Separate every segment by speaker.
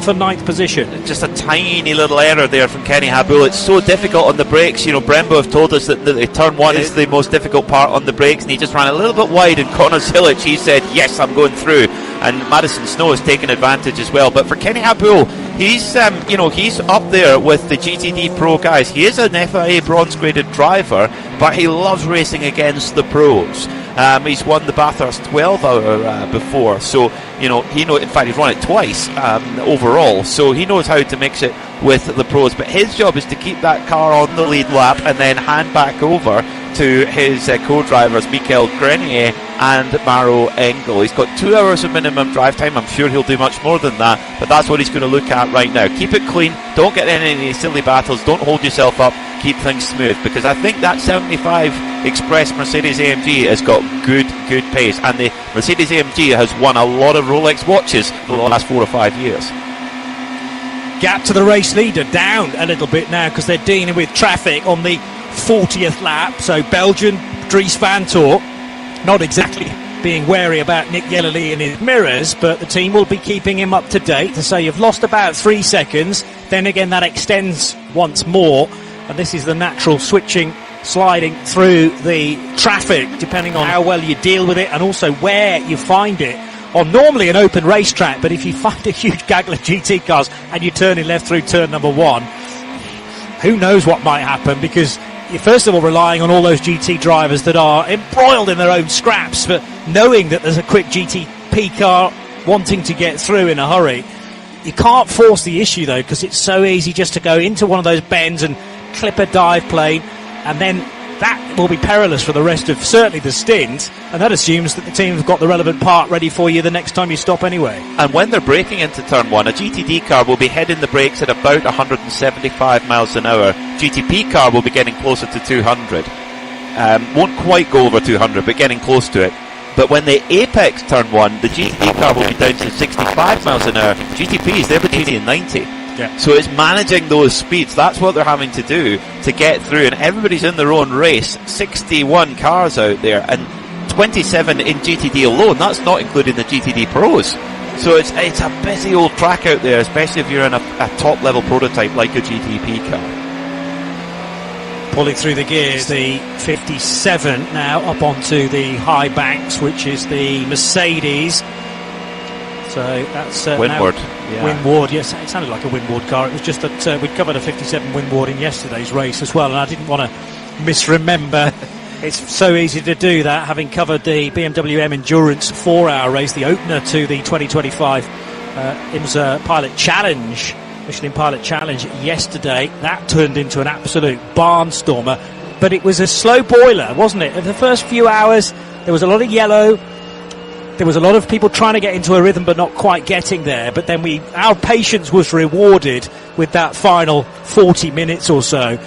Speaker 1: 8th and 9th position.
Speaker 2: Just a tiny little error there from Kenny Habul. It's so difficult on the brakes. Brembo have told us that the turn 1 is the most difficult part on the brakes, and he just ran a little bit wide. And Connor Zilic, he said, yes, I'm going through. And Madison Snow has taken advantage as well. But for Kenny Habul, he's he's up there with the GTD Pro guys. He is an FIA bronze graded driver, but he loves racing against the pros. He's won the Bathurst 12 hour before, so in fact he's won it twice overall, so he knows how to mix it with the pros. But his job is to keep that car on the lead lap and then hand back over to his co-drivers Michael Grenier and Maro Engel. He's got 2 hours of minimum drive time. I'm sure he'll do much more than that, but that's what he's going to look at right now. Keep it clean, don't get in any silly battles, don't hold yourself up, keep things smooth, because I think that 75 Express Mercedes AMG has got good pace, and the Mercedes AMG has won a lot of Rolex watches for the last 4 or 5 years.
Speaker 1: Gap to the race leader down a little bit now because they're dealing with traffic on the 40th lap. So Belgian Dries Van Tor not exactly being wary about Nick Yellerly in his mirrors, but the team will be keeping him up to date to say you've lost about 3 seconds. Then again, that extends once more, and this is the natural sliding through the traffic, depending on how well you deal with it and also where you find it on normally an open racetrack. But if you find a huge gaggle of GT cars and you're turning left through turn number 1, who knows what might happen, because you're first of all relying on all those GT drivers that are embroiled in their own scraps, but knowing that there's a quick GTP car wanting to get through in a hurry. You can't force the issue though, because it's so easy just to go into one of those bends and clip a dive plane, and then that will be perilous for the rest of certainly the stint, and that assumes that the team have got the relevant part ready for you the next time you stop anyway. And when they're braking into turn 1, a GTD car will be heading the brakes at about 175 miles an hour. GTP car will be getting closer to 200. Won't quite go over 200, but getting close to it. But when they apex turn 1, the GTD car will be down to 65 miles an hour. GTPs, they're between 80 and 90. Yeah. So it's managing those speeds. That's what they're having to do to get through. And everybody's in their own race. 61 cars out there and 27 in GTD alone. That's not including the GTD Pros. So it's a busy old track out there, especially if you're in a top level prototype like a GTP car. Pulling through the gears, the 57 now up onto the high banks, which is the Mercedes. So that's
Speaker 2: Winward.
Speaker 1: Winward, yes, it sounded like a Winward car. It was just that we'd covered a 57 Winward in yesterday's race as well, and I didn't want to misremember. It's so easy to do that, having covered the BMW M Endurance 4-hour race, the opener to the 2025 IMSA Pilot Challenge, Michelin Pilot Challenge yesterday. That turned into an absolute barnstormer, but it was a slow boiler, wasn't it? In the first few hours, there was a lot of yellow. There was a lot of people trying to get into a rhythm but not quite getting there, but then our patience was rewarded with that final 40 minutes or so.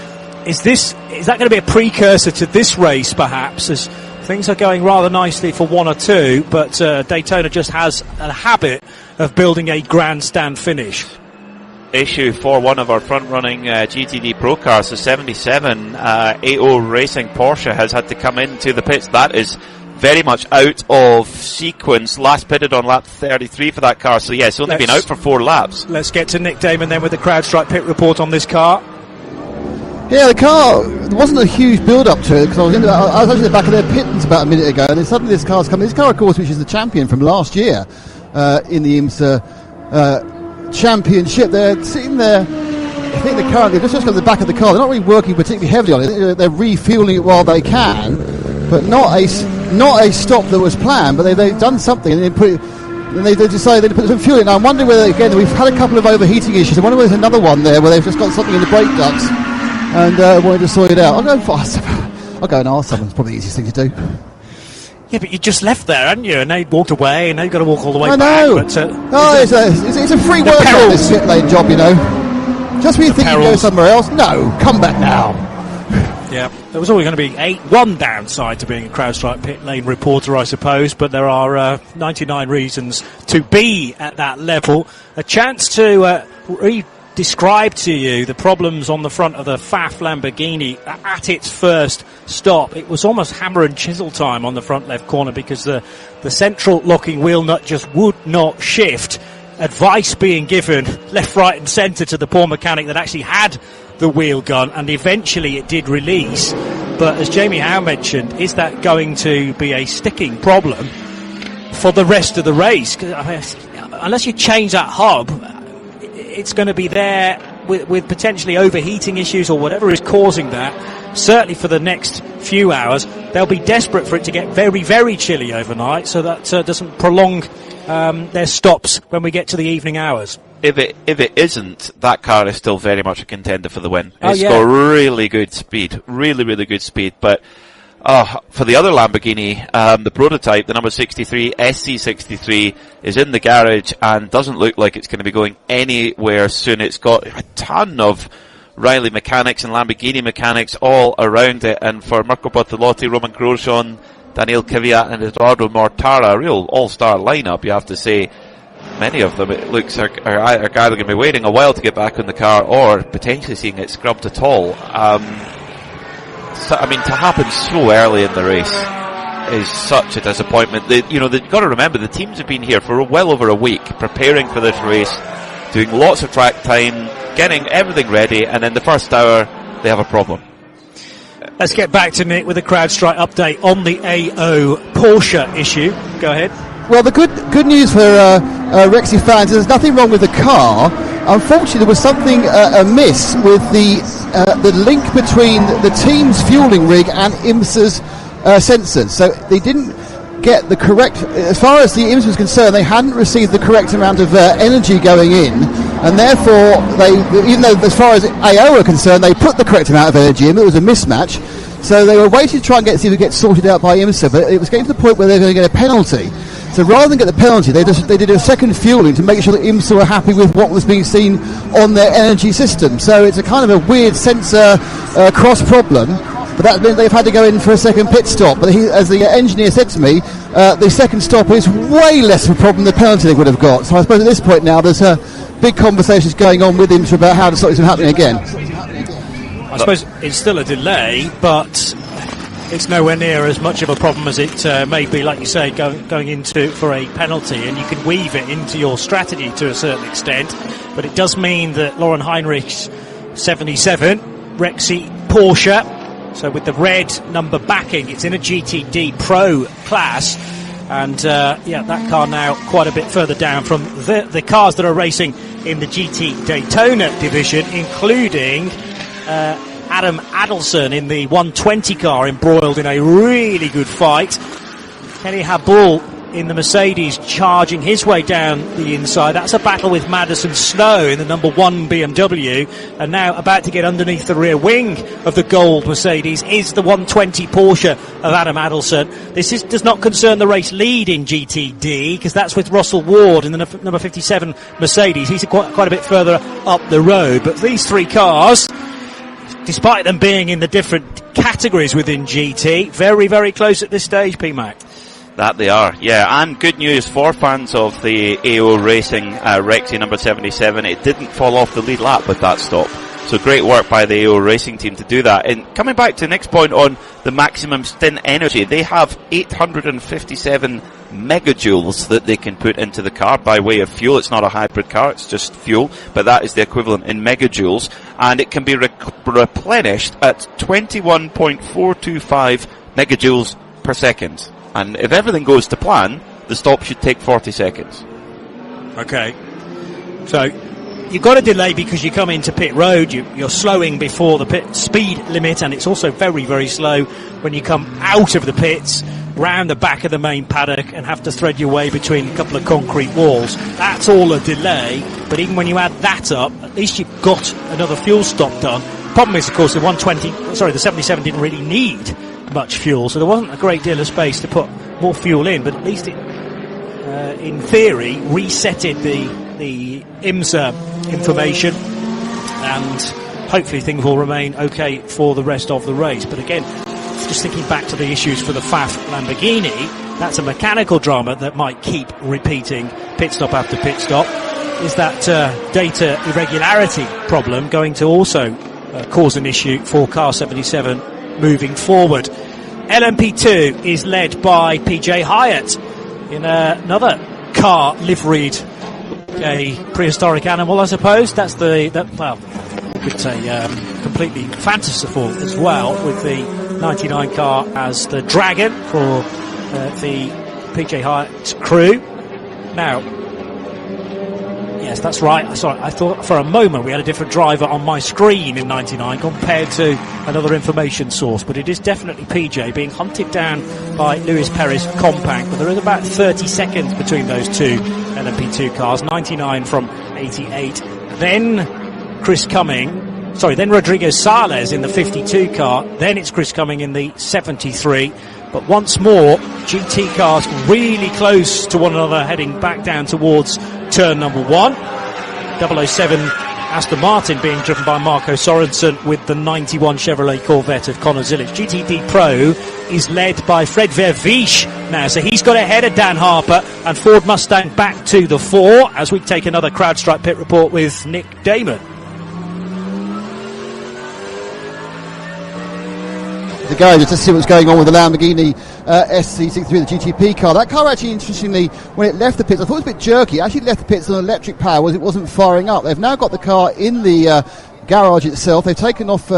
Speaker 1: Is that going to be a precursor to this race perhaps, as things are going rather nicely for one or two, but Daytona just has a habit of building a grandstand finish.
Speaker 2: Issue for one of our front-running GTD Pro cars, the 77 AO Racing Porsche, has had to come into the pits. That is very much out of sequence. Last pitted on lap 33 for that car, so it's only been out for 4 laps.
Speaker 1: Let's get to Nick Damon then with the CrowdStrike pit report on this car.
Speaker 3: Yeah, the car, there wasn't a huge build-up to it, because I was actually in the back of their pits about a minute ago, and then suddenly this car's coming. This car, of course, which is the champion from last year in the IMSA Championship. They're sitting there, I think they're currently just got the back of the car. They're not really working particularly heavily on it. They're refueling it while they can, but not a stop that was planned, but they've done something, and they decided they'd put some fuel in. Now I'm wondering whether, again, we've had a couple of overheating issues. I wonder whether there's another one there where they've just got something in the brake ducts and wanted to sort it out. I'll go and ask someone. It's probably the easiest thing to do.
Speaker 1: Yeah, but you just left there, hadn't you? And they walked away, and now you've got to walk all the way
Speaker 3: back.
Speaker 1: I know.
Speaker 3: It's a free workshop, this pit lane job, you know. Just when you think you go somewhere else, no, come back now.
Speaker 1: Yeah, there was always going to be one downside to being a CrowdStrike pit lane reporter, I suppose, but there are 99 reasons to be at that level. A chance to describe to you the problems on the front of the FAF Lamborghini at its first stop. It was almost hammer and chisel time on the front left corner, because the central locking wheel nut just would not shift. advice being given left, right and centre to the poor mechanic that actually had the wheel gun, and eventually it did release. But as Jamie Howe mentioned, is that going to be a sticking problem for the rest of the race? 'Cause, unless you change that hub, it's going to be there with potentially overheating issues or whatever is causing that. Certainly for the next few hours, they'll be desperate for it to get very, very chilly overnight, so that doesn't prolong their stops when we get to the evening hours.
Speaker 2: If it isn't, that car is still very much a contender for the win.
Speaker 1: Oh,
Speaker 2: It's
Speaker 1: yeah.
Speaker 2: got really good speed, really good speed. But for the other Lamborghini, the prototype, the number 63, SC63, is in the garage and doesn't look like it's going to be going anywhere soon. It's got a ton of Riley mechanics and Lamborghini mechanics all around it, and for Mirko Bortolotti, Roman Grosjean, Daniel Kvyat and Eduardo Mortara, a real all-star lineup, you have to say. Many of them, it looks, are either going to be waiting a while to get back in the car or potentially seeing it scrubbed at all. So, I mean, to happen so early in the race is such a disappointment. They've got to remember, the teams have been here for well over a week preparing for this race, doing lots of track time, getting everything ready, and in the first hour they have a problem.
Speaker 1: Let's get back to Nick with a CrowdStrike update on the AO Porsche issue. Go ahead.
Speaker 3: Well, the good news for Rexy fans is there's nothing wrong with the car. Unfortunately, there was something amiss with the link between the team's fueling rig and IMSA's sensors. So they didn't get the correct, as far as the IMSA was concerned, they hadn't received the correct amount of energy going in, and therefore even though as far as AO are concerned, they put the correct amount of energy in, it was a mismatch. So they were waiting to try and see if it gets sorted out by IMSA, but it was getting to the point where they were going to get a penalty. So rather than get the penalty, they did a second fueling to make sure that IMSA were happy with what was being seen on their energy system. So it's a kind of a weird sensor cross problem, but that meant they've had to go in for a second pit stop. But as the engineer said to me, the second stop is way less of a problem than the penalty they would have got. So I suppose at this point now there's big conversations going on with IMSA about how to stop this from happening again.
Speaker 1: I suppose it's still a delay, but it's nowhere near as much of a problem as it may be, like you say, going into for a penalty, and you can weave it into your strategy to a certain extent. But it does mean that Lauren Heinrich's 77, Rexy Porsche, so with the red number backing, it's in a GTD Pro class, and that car now quite a bit further down from the cars that are racing in the GT Daytona division, including Adam Adelson in the 120 car, embroiled in a really good fight. Kenny Habul in the Mercedes charging his way down the inside. That's a battle with Madison Snow in the number 1 BMW, and now about to get underneath the rear wing of the gold Mercedes is the 120 Porsche of Adam Adelson. This does not concern the race lead in GTD, because that's with Russell Ward in the number 57 Mercedes. He's quite a bit further up the road, but these three cars, despite them being in the different categories within GT, very, very close at this stage, P-Mac.
Speaker 2: That they are, yeah, and good news for fans of the AO Racing Rexy number 77. It didn't fall off the lead lap with that stop. So great work by the AO Racing team to do that. And coming back to the next point on the maximum stint energy, they have 857 megajoules that they can put into the car by way of fuel. It's not a hybrid car, it's just fuel, but that is the equivalent in megajoules. And it can be replenished at 21.425 megajoules per second. And if everything goes to plan, the stop should take 40 seconds.
Speaker 1: Okay. So you've got a delay because you come into pit road, you're slowing before the pit speed limit, and it's also very, very slow when you come out of the pits, round the back of the main paddock, and have to thread your way between a couple of concrete walls. That's all a delay, but even when you add that up, at least you've got another fuel stop done. Problem is, of course, the 77 didn't really need much fuel, so there wasn't a great deal of space to put more fuel in, but at least it, in theory, resetted the IMSA information, and hopefully things will remain okay for the rest of the race. But again, just thinking back to the issues for the FAF Lamborghini, that's a mechanical drama that might keep repeating pit stop after pit stop. Is that data irregularity problem going to also cause an issue for car 77 moving forward? LMP2 is led by PJ Hyatt in another car liveried a prehistoric animal, I suppose. That's you could say completely fanciful as well, with the 99 car as the dragon for the PJ Hyatt crew. Now, yes, that's right. Sorry, I thought for a moment we had a different driver on my screen in 99 compared to another information source, but it is definitely PJ being hunted down by Lewis Perez Compact, but there is about 30 seconds between those two LMP2 cars. 99 from 88, then then Rodrigo Sales in the 52 car, then it's Chris Cumming in the 73. But once more, GT cars really close to one another, heading back down towards turn number 1. 007 Aston Martin being driven by Marco Sorensen with the 91 Chevrolet Corvette of Conor Zilic. GTD Pro is led by Fred Vervisch now, so he's got ahead of Dan Harper, and Ford Mustang back to the 4 as we take another CrowdStrike pit report with Nick Damon.
Speaker 3: To go just to see what's going on with the Lamborghini SC63, the GTP car. That car actually, interestingly, when it left the pits, I thought it was a bit jerky. It actually left the pits on electric power as it wasn't firing up. They've now got the car in the garage itself. They've taken off 2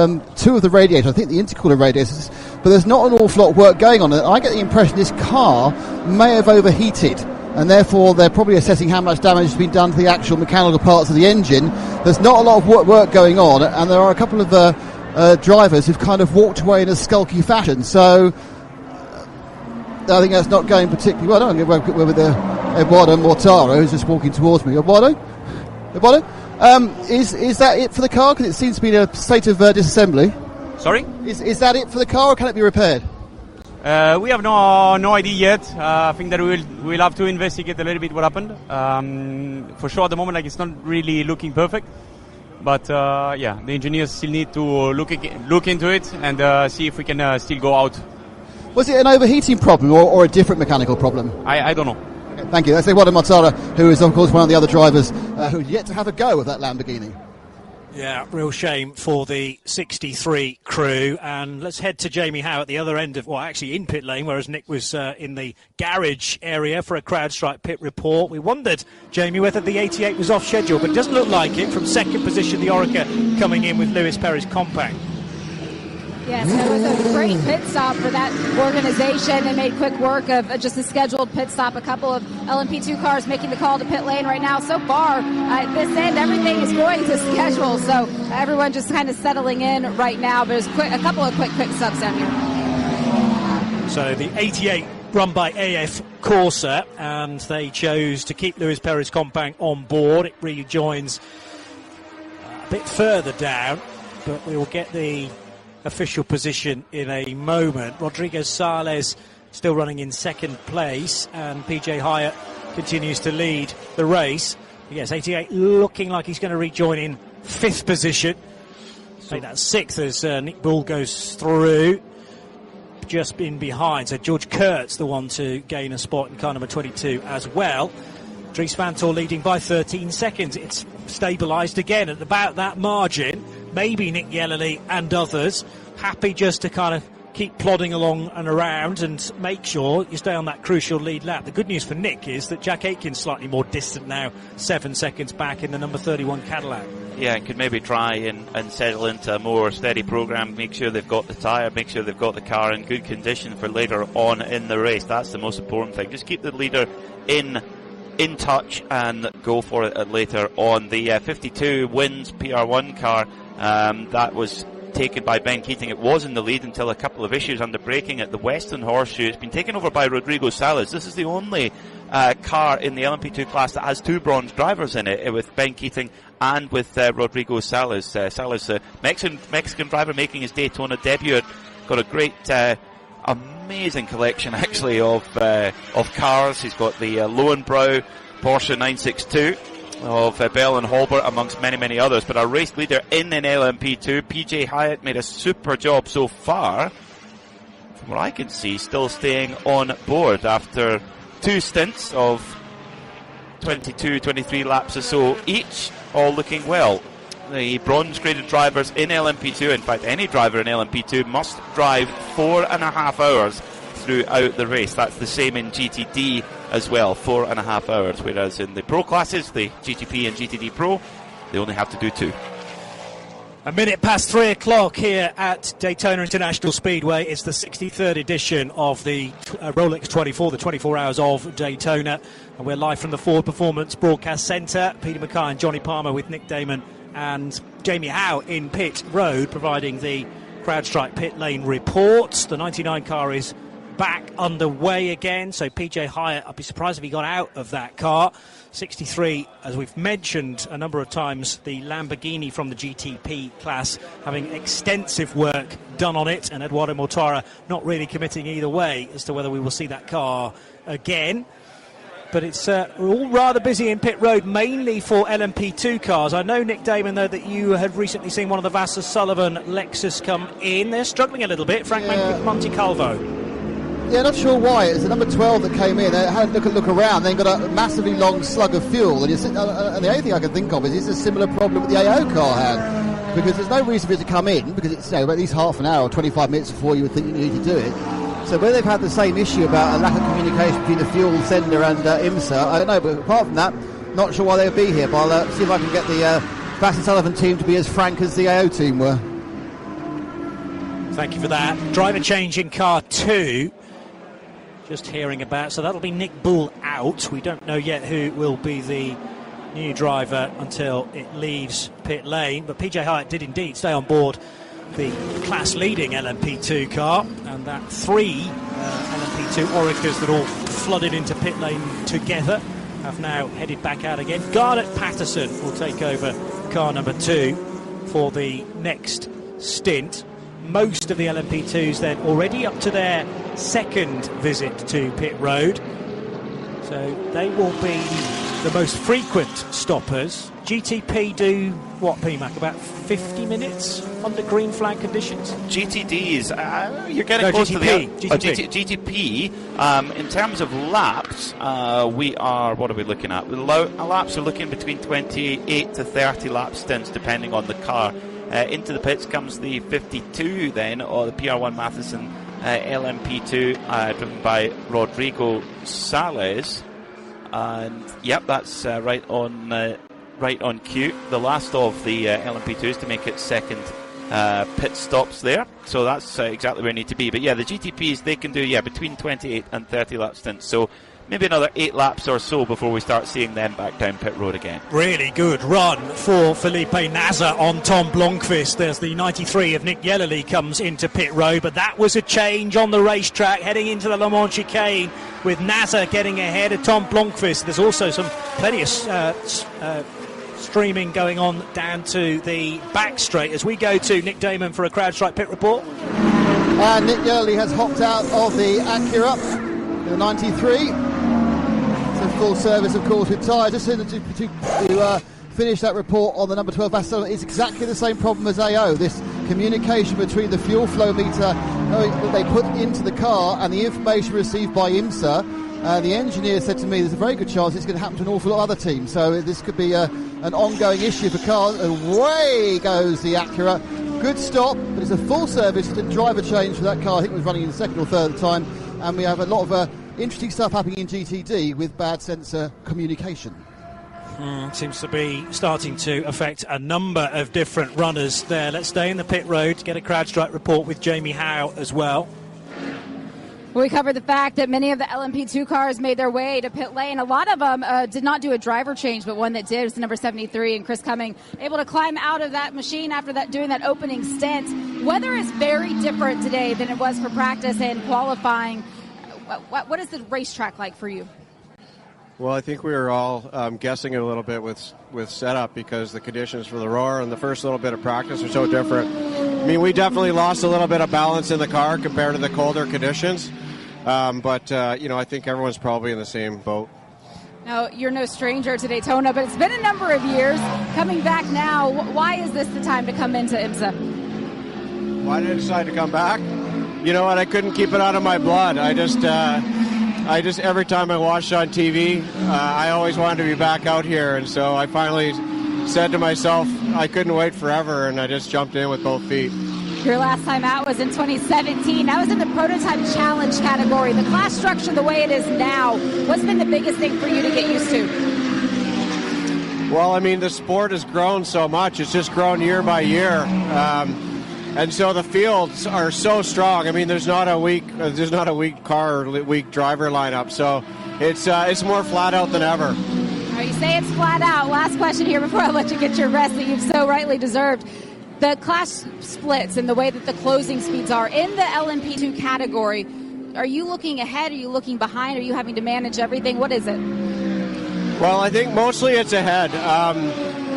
Speaker 3: of the radiators, I think the intercooler radiators, but there's not an awful lot of work going on. And I get the impression this car may have overheated, and therefore they're probably assessing how much damage has been done to the actual mechanical parts of the engine. There's not a lot of work going on, and there are a couple of drivers who've kind of walked away in a skulky fashion, so I think that's not going particularly well. I'm going to go with Eduardo Mortara, who's just walking towards me. Eduardo, is that it for the car? Because it seems to be in a state of disassembly.
Speaker 4: Sorry?
Speaker 3: Is that it for the car, or can it be repaired?
Speaker 4: We have no idea yet. I think that we'll have to investigate a little bit what happened. For sure, at the moment, it's not really looking perfect. But the engineers still need to look into it and see if we can still go out.
Speaker 3: Was it an overheating problem or a different mechanical problem?
Speaker 4: I don't know.
Speaker 3: Okay, thank you. That's Eduardo Mortara, who is, of course, one of the other drivers who's yet to have a go with that Lamborghini.
Speaker 1: Yeah, real shame for the 63 crew. And let's head to Jamie Howe at the other end of, in pit lane, whereas Nick was in the garage area for a CrowdStrike pit report. We wondered, Jamie, whether the 88 was off schedule, but it doesn't look like it. From second position, the Oreca coming in with Lewis Perez Compact.
Speaker 5: Yes, it was a great pit stop for that organization. They made quick work of just a scheduled pit stop. A couple of LMP2 cars making the call to pit lane right now. So far, at this end, everything is going to schedule. So everyone just kind of settling in right now. But there's a couple of quick stops down here.
Speaker 1: So the 88 run by AF Corsa, and they chose to keep Lewis Perez Compact on board. It rejoins a bit further down, but we will get the official position in a moment. Rodrigo Sales still running in second place, and PJ Hyatt continues to lead the race. Yes, 88 looking like he's going to rejoin in fifth position. I think that's sixth as Nick Bull goes through, just in behind. So George Kurtz the one to gain a spot in car number 22 as well. Dries Vanthoor leading by 13 seconds. It's stabilised again at about that margin. Maybe Nick Yellerly and others happy just to kind of keep plodding along and around and make sure you stay on that crucial lead lap. The good news for Nick is that Jack Aitken's slightly more distant now, 7 seconds back in the number 31 Cadillac.
Speaker 2: Yeah, and could maybe try and settle into a more steady program, make sure they've got the tyre, make sure they've got the car in good condition for later on in the race. That's the most important thing. Just keep the leader in touch and go for it later on. The 52 wins PR1 car, that was taken by Ben Keating. It was in the lead until a couple of issues under braking at the Western Horseshoe. It's been taken over by Rodrigo Sales. This is the only car in the LMP2 class that has two bronze drivers in it, with Ben Keating and with Rodrigo Sales. Sales, Mexican driver making his Daytona debut, got a great amazing collection actually of cars. He's got the Lowenbrow Porsche 962 of Bell and Holbert, amongst many others, but our race leader in an LMP2. PJ Hyatt made a super job so far, from what I can see, still staying on board after two stints of 22-23 laps or so each, all looking well. The bronze graded drivers in LMP2, in fact any driver in LMP2, must drive 4.5 hours throughout the race. That's the same in GTD as well, 4.5 hours, whereas in the Pro classes, the GTP and GTD Pro, they only have to do 2.
Speaker 1: A minute past 3 o'clock here at Daytona International Speedway. It's the 63rd edition of the Rolex 24, the 24 hours of Daytona. And we're live from the Ford Performance Broadcast Centre. Peter Mackay and Johnny Palmer with Nick Damon and Jamie Howe in pit road, providing the CrowdStrike pit lane reports. The 99 car is back underway again. So PJ Hyatt, I'd be surprised if he got out of that car. 63, as we've mentioned a number of times, the Lamborghini from the GTP class, having extensive work done on it, and Eduardo Mortara not really committing either way as to whether we will see that car again. But it's all rather busy in pit road, mainly for LMP2 cars. I know, Nick Damon, though, that you had recently seen one of the Vassar Sullivan Lexus come in. They're struggling a little bit. Frank Monte Calvo.
Speaker 3: Yeah, not sure why. It's the number 12 that came in. They had a look around. They got a massively long slug of fuel. And the only thing I can think of is it's a similar problem that the AO car had. Because there's no reason for it to come in, because it's at least half an hour or 25 minutes before you would think you need to do it. So whether they've had the same issue about a lack of communication between the fuel sender and IMSA, I don't know. But apart from that, not sure why they would be here. But I'll see if I can get the Vassar Sullivan team to be as frank as the AO team were.
Speaker 1: Thank you for that. Driver change in car 2. Just hearing about, so that'll be Nick Bull out. We don't know yet who will be the new driver until it leaves pit lane, but PJ Hyatt did indeed stay on board the class-leading LMP2 car, and that 3 LMP2 Oricas that all flooded into pit lane together have now headed back out again. Garnet Patterson will take over car number 2 for the next stint. Most of the LMP2s then already up to their second visit to pit road, so they will be the most frequent stoppers. GTP do what, PMAC, about 50 minutes under green flag conditions?
Speaker 2: GTDs, you're getting close to the GTP. In terms of laps, we are, what are we looking at? Laps are looking between 28 to 30 lap stints depending on the car. Into the pits comes the 52 then, or the PR1 Matheson LMP2 driven by Rodrigo Sales, and yep, that's right on cue. The last of the LMP2s to make its second pit stops there, so that's exactly where we need to be. But yeah, the GTPs, they can do between 28 and 30 lap stints, so maybe another 8 laps or so before we start seeing them back down pit road again.
Speaker 1: Really good run for Felipe Nasr on Tom Blomqvist. There's the 93 of Nick Yellerly comes into pit road, but that was a change on the racetrack heading into the Le Mans chicane with Nasr getting ahead of Tom Blomqvist. There's also plenty of streaming going on down to the back straight as we go to Nick Damon for a CrowdStrike pit report.
Speaker 3: Nick Yellerly has hopped out of the Acura, the 93. Full service, of course, with tyres. Just to finish that report on the number 12 Vassar, it's exactly the same problem as AO. This communication between the fuel flow meter that they put into the car and the information received by IMSA. The engineer said to me there's a very good chance it's going to happen to an awful lot of other teams. So this could be an ongoing issue for cars. And away goes the Acura. Good stop, but it's a full service driver change for that car. I think it was running in the second or third time. And we have a lot of interesting stuff happening in GTD with bad sensor communication.
Speaker 1: Seems to be starting to affect a number of different runners there. Let's stay in the pit road to get a CrowdStrike report with Jamie Howe as well.
Speaker 5: We covered the fact that many of the LMP2 cars made their way to pit lane. A lot of them did not do a driver change, but one that did was the number 73, and Chris Cumming able to climb out of that machine after doing that opening stint. Weather is very different today than it was for practice and qualifying. What is the racetrack like for you?
Speaker 6: Well, I think we were all guessing a little bit with setup because the conditions for the Roar and the first little bit of practice are so different. I mean, we definitely lost a little bit of balance in the car compared to the colder conditions, but I think everyone's probably in the same boat.
Speaker 5: Now, you're no stranger to Daytona, but it's been a number of years. Coming back now, why is this the time to come into IMSA?
Speaker 6: Why did I decide to come back? You know what? I couldn't keep it out of my blood. I just every time I watched on TV, I always wanted to be back out here, and so I finally said to myself I couldn't wait forever, and I just jumped in with both feet.
Speaker 5: Your last time out was in 2017. That was in the prototype challenge category. The class structure the way it is now, what's been the biggest thing for you to get used to?
Speaker 6: Well, I mean, the sport has grown so much. It's just grown year by year. And so the fields are so strong. I mean, there's not a weak car or weak driver lineup. So it's more flat out than ever.
Speaker 5: All right, you say it's flat out. Last question here before I let you get your rest that you've so rightly deserved. The class splits and the way that the closing speeds are in the LMP2 category. Are you looking ahead? Are you looking behind? Are you having to manage everything? What is it?
Speaker 6: Well, I think mostly it's ahead.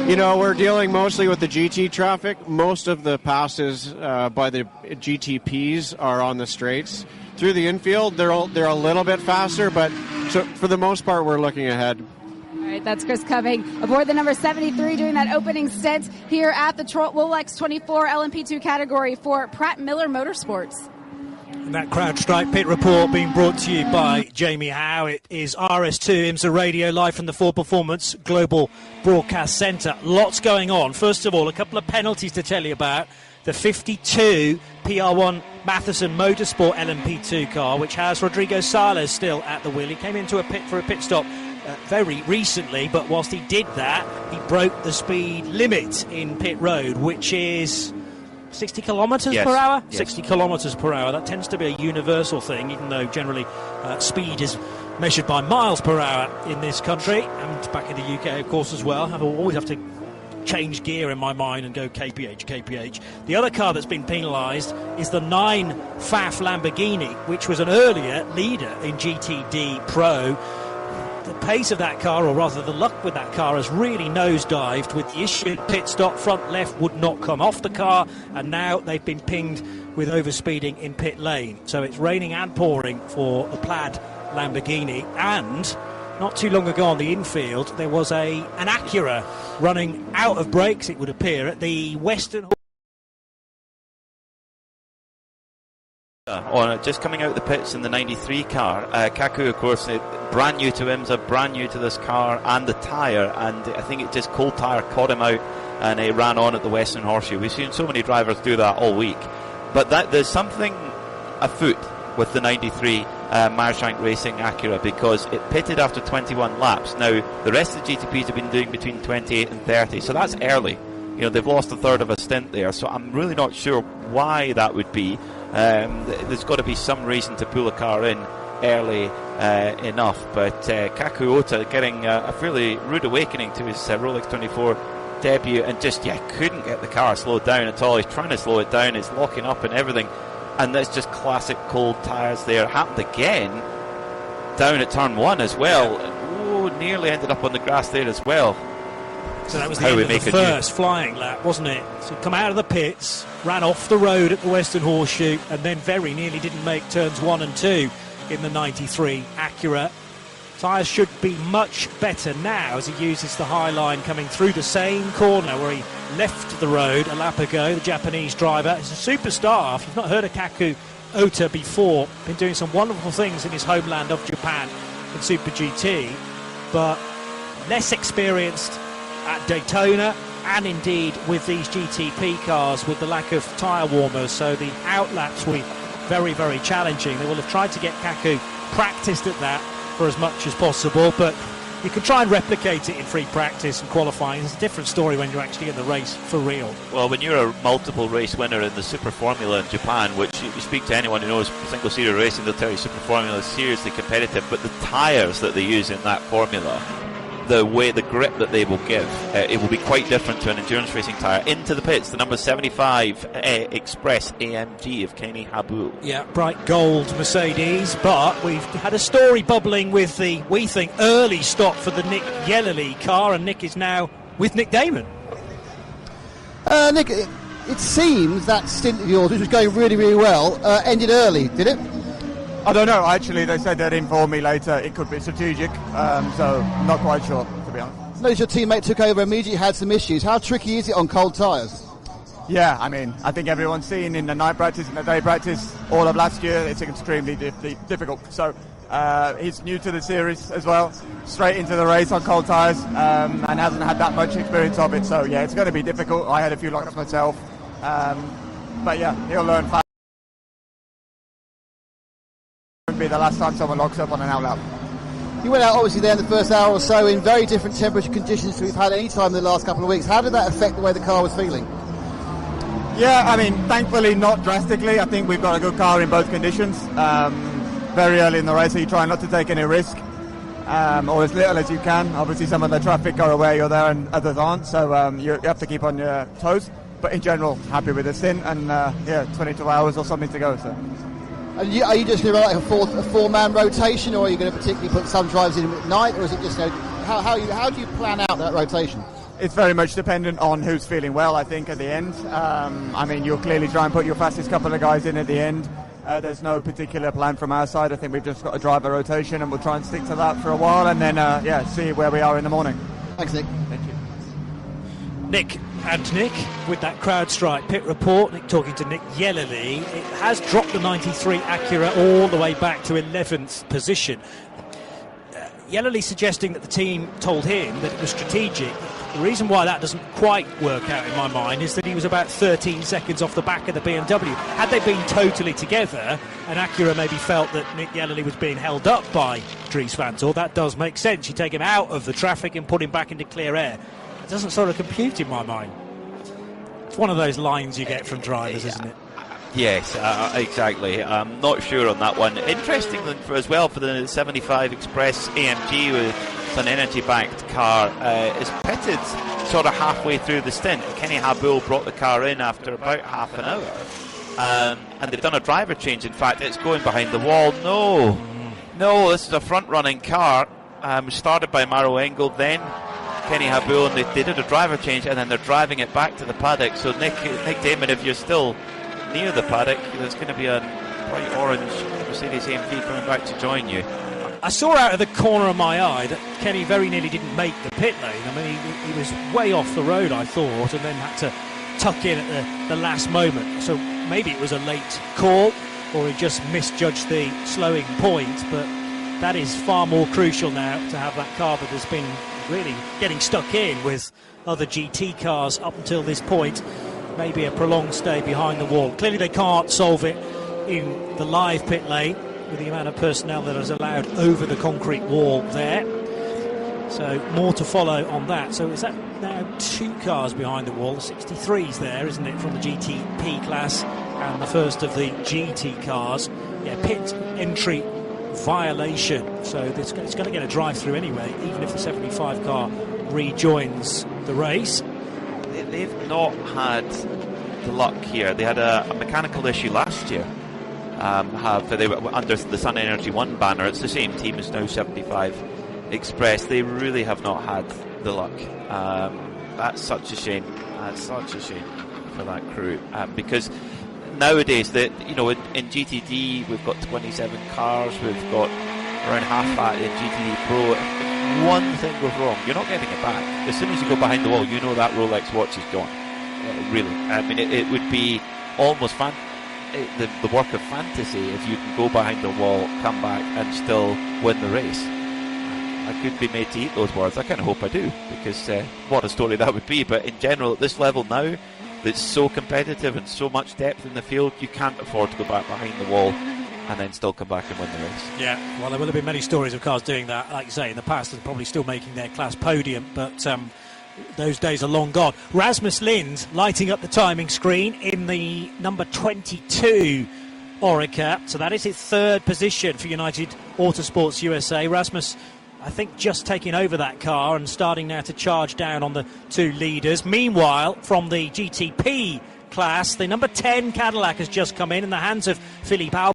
Speaker 6: We're dealing mostly with the GT traffic. Most of the passes by the GTPs are on the straights. Through the infield, they're a little bit faster, but for the most part, we're looking ahead.
Speaker 5: All right, that's Chris Cumming aboard the number 73 doing that opening stint here at the Rolex 24 LMP2 category for Pratt Miller Motorsports.
Speaker 1: And that CrowdStrike pit report being brought to you by Jamie Howe. It is RS2 IMSA Radio live from the Ford Performance Global Broadcast Centre. Lots going on. First of all, a couple of penalties to tell you about. The 52 PR1 Matheson Motorsport LMP2 car, which has Rodrigo Sales still at the wheel. He came into a pit for a pit stop very recently, but whilst he did that, he broke the speed limit in pit road, which is 60 kilometres per hour?
Speaker 2: Yes.
Speaker 1: 60 kilometres per hour. That tends to be a universal thing, even though generally speed is measured by miles per hour in this country, and back in the UK, of course, as well. I always have to change gear in my mind and go kph. The other car that's been penalised is the 9 FAF Lamborghini, which was an earlier leader in GTD Pro. The pace of that car, or rather the luck with that car, has really nosedived with the issued pit stop. Front left would not come off the car, and now they've been pinged with overspeeding in pit lane. So it's raining and pouring for the plaid Lamborghini. And not too long ago on the infield, there was an Acura running out of brakes, it would appear, at the Western.
Speaker 2: Just coming out of the pits in the 93 car. Kaku, of course, brand new to IMSA, brand new to this car and the tyre, and I think it just cold tyre caught him out and he ran on at the Western Horseshoe. We've seen so many drivers do that all week, but there's something afoot with the 93 Marshank Racing Acura, because it pitted after 21 laps. Now the rest of the GTPs have been doing between 28 and 30, so that's early. They've lost a third of a stint there, so I'm really not sure why that would be. There's got to be some reason to pull a car in early enough, but Kaku Ota getting a fairly rude awakening to his Rolex 24 debut, and just couldn't get the car slowed down at all. He's trying to slow it down, it's locking up and everything, and that's just classic cold tyres there. Happened again down at turn 1 as well. Nearly ended up on the grass there as well.
Speaker 1: So that was the end of the first flying lap, wasn't it? So come out of the pits, ran off the road at the Western Horseshoe, and then very nearly didn't make turns 1 and 2 in the 93 Acura. Tyres should be much better now as he uses the high line coming through the same corner where he left the road a lap ago. The Japanese driver is a superstar. If you've not heard of Kaku Ota before, been doing some wonderful things in his homeland of Japan in Super GT, but less experienced at Daytona, and indeed with these GTP cars with the lack of tyre warmers, so the outlaps will be very, very challenging. They will have tried to get Kaku practiced at that for as much as possible, but you can try and replicate it in free practice and qualifying. It's a different story when you're actually in the race for real.
Speaker 2: Well, when you're a multiple race winner in the Super Formula in Japan, which you speak to anyone who knows single seater racing, they'll tell you Super Formula is seriously competitive, but the tyres that they use in that formula, the grip that they will give, it will be quite different to an endurance racing tyre. Into the pits, the number 75 Express AMG of Kenny Habu.
Speaker 1: Yeah, bright gold Mercedes, but we've had a story bubbling with the, we think, early stop for the Nick Yellerly car, and Nick is now with Nick Damon.
Speaker 3: Nick, it seems that stint of yours, which was going really, really well, ended early, did it?
Speaker 7: I don't know, actually. They said they'd inform me later. It could be strategic, so I'm not quite sure, to be honest.
Speaker 3: Notice your teammate took over immediately, had some issues. How tricky is it on cold tyres?
Speaker 7: Yeah, I mean, I think everyone's seen in the night practice and the day practice all of last year, it's extremely difficult. So he's new to the series as well, straight into the race on cold tyres, and hasn't had that much experience of it. So yeah, it's going to be difficult. I had a few lockups myself. But yeah, he'll learn fast. It won't be the last time someone locks up on an outlap.
Speaker 3: You went out obviously there in the first hour or so in very different temperature conditions to we've had any time in the last couple of weeks. How did that affect the way the car was feeling?
Speaker 7: Yeah, I mean, thankfully not drastically. I think we've got a good car in both conditions. Very early in the race, so you try not to take any risk, or as little as you can. Obviously, some of the traffic are aware you're there and others aren't, so you have to keep on your toes. But in general, happy with the stint, and 22 hours or something to go. So.
Speaker 3: Are you just going to run like a four-man rotation, or are you going to particularly put some drivers in at night, or is it just how do you plan out that rotation?
Speaker 7: It's very much dependent on who's feeling well, I think, at the end. I mean, you'll clearly try and put your fastest couple of guys in at the end. There's no particular plan from our side. I think we've just got to drive a rotation, and we'll try and stick to that for a while, and then see where we are in the morning.
Speaker 3: Thanks, Nick.
Speaker 7: Thank you.
Speaker 1: Nick with that CrowdStrike pit report. Nick talking to Nick Yellowly. It has dropped the 93 Acura all the way back to 11th position. Yellowly suggesting that the team told him that it was strategic. The reason why that doesn't quite work out in my mind is that he was about 13 seconds off the back of the BMW. Had they been totally together and Acura maybe felt that Nick Yellowly was being held up by Dries Vanthoor, that does make sense. You take him out of the traffic and put him back into clear air. It doesn't sort of compute in my mind. It's one of those lines you get from drivers, isn't it?
Speaker 2: Yes, exactly. I'm not sure on that one. Interesting as well for the 75 Express AMG with an energy-backed car is pitted sort of halfway through the stint. Kenny Habul brought the car in after about half an hour. And they've done a driver change. In fact, it's going behind the wall. No, this is a front-running car. Started by Maro Engel, then Kenny Habul, and they did a driver change, and then they're driving it back to the paddock. So Nick Damon, if you're still near the paddock, there's going to be a bright orange Mercedes AMG coming back to join you.
Speaker 1: I saw out of the corner of my eye that Kenny very nearly didn't make the pit lane. I mean, he was way off the road, I thought, and then had to tuck in at the last moment. So maybe it was a late call, or he just misjudged the slowing point, but that is far more crucial now to have that car that has been really getting stuck in with other GT cars up until this point. Maybe a prolonged stay behind the wall. Clearly they can't solve it in the live pit lane with the amount of personnel that is allowed over the concrete wall there. So more to follow on that. So is that now two cars behind the wall? The 63's there, isn't it, from the GTP class, and the first of the GT cars. Yeah, pit entry violation. So it's going to get a drive-through anyway, even if the 75 car rejoins the race.
Speaker 2: They've not had the luck here. They had a mechanical issue last year. They were under the Sun Energy 1 banner. It's the same team as now 75 Express. They really have not had the luck. That's such a shame. That's such a shame for that crew. Because nowadays, in GTD, we've got 27 cars. We've got around half that in GTD Pro. One thing goes wrong, you're not getting it back. As soon as you go behind the wall, you know that Rolex watch is gone. Really. I mean, it would be almost the work of fantasy if you can go behind the wall, come back, and still win the race. I could be made to eat those words. I kind of hope I do, because what a story that would be. But in general, at this level now, that's so competitive and so much depth in the field, you can't afford to go back behind the wall and then still come back and win the race.
Speaker 1: Yeah, well, there will have been many stories of cars doing that, like you say, in the past, and probably still making their class podium, but those days are long gone. Rasmus Lind lighting up the timing screen in the number 22 Orica, so that is his third position for United Autosports USA. Rasmus, I think, just taking over that car and starting now to charge down on the two leaders. Meanwhile, from the GTP class, the number 10 Cadillac has just come in the hands of Philippe Albert.